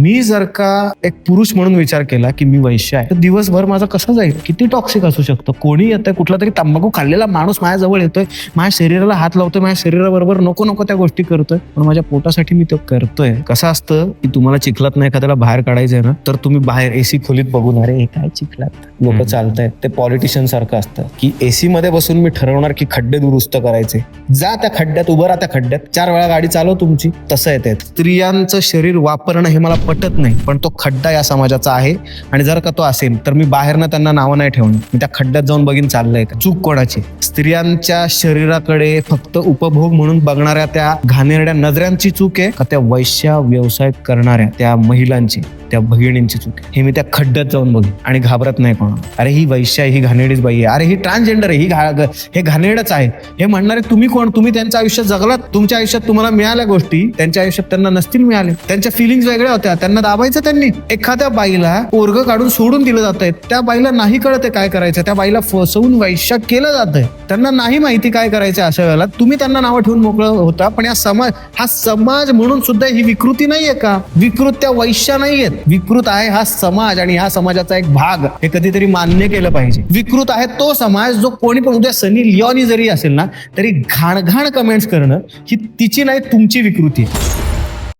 मी जर का एक पुरुष म्हणून विचार केला की मी वैश्य आहे, तर दिवसभर माझा कसं जाईल? किती टॉक्सिक असू शकतो. कोणी येतंय, कुठला तरी तंबाखू खाल्लेला माणूस माझ्याजवळ येतोय, माझ्या शरीराला हात लावतोय, माझ्या शरीराबरोबर नको नको त्या गोष्टी करतोय, पण माझ्या पोटासाठी मी तो करतोय. कसं असतं की तुम्हाला चिखलात नाही एखाद्याला बाहेर काढायचंय ना, तर तुम्ही बाहेर एसी खोलीत बघून अरे हे काय चिखलात लोक चालतायत. ते पॉलिटिशियन सारखं असतं की एसी मध्ये बसून मी ठरवणार की खड्डे दुरुस्त करायचे. जा त्या खड्ड्यात, उभं राहा त्या खड्ड्यात, 4 वेळा गाडी चालव तुमची. तसं आहे ते. स्त्रियांचं शरीर वापरणं हे मला पटत नाही, पण तो खड्डा या समाजाचा आहे. आणि जर का तो असेल तर मी बाहेरनं त्यांना नावं नाही ठेवणार. मी त्या खड्ड्यात जाऊन बघीन चाललंय का. चूक कोणाची? स्त्रियांच्या शरीराकडे फक्त उपभोग म्हणून बघणाऱ्या त्या घाणेरड्या नजरांची चूक आहे का त्या वैश्य व्यवसाय करणाऱ्या त्या महिलांची, त्या भगिनींची चूक आहे? हे मी त्या खड्ड्यात जाऊन बघेन आणि घाबरत नाही कोणा. अरे ही वैश्य आहे, ही घाणेरडीच बाई आहे, अरे ही ट्रान्सजेंडर आहे, हे घाणेरडच आहे, हे म्हणणारे तुम्ही कोण? तुम्ही त्यांचं आयुष्य जगलात. तुमच्या आयुष्यात तुम्हाला मिळाल्या गोष्टी त्यांच्या आयुष्यात त्यांना नसतील मिळाले. त्यांच्या फिलिंग्स वेगळ्या होत्या, त्यांना दाबायचं त्यांनी. एखाद्या बाईला पोरगं काढून सोडून दिलं जात आहे, त्या बाईला नाही कळत काय करायचं, त्या बाईला फसवून वैश्य केलं जात आहे, त्यांना नाही माहिती काय करायचं. अशा वेळेला तुम्ही त्यांना नावं ठेवून मोकळं होता. पण हा समाज म्हणून सुद्धा ही विकृती नाहीये का? विकृत त्या वैश्या नाहीयेत, विकृत आहे हा समाज, आणि ह्या समाजाचा एक भाग. हे कधीतरी मान्य केलं पाहिजे. विकृत आहे तो समाज जो कोणी पण, उद्या सनी लिओनी जरी असेल ना, तरी घाण घाण कमेंट्स करणं ही तिची नाही तुमची विकृती आहे.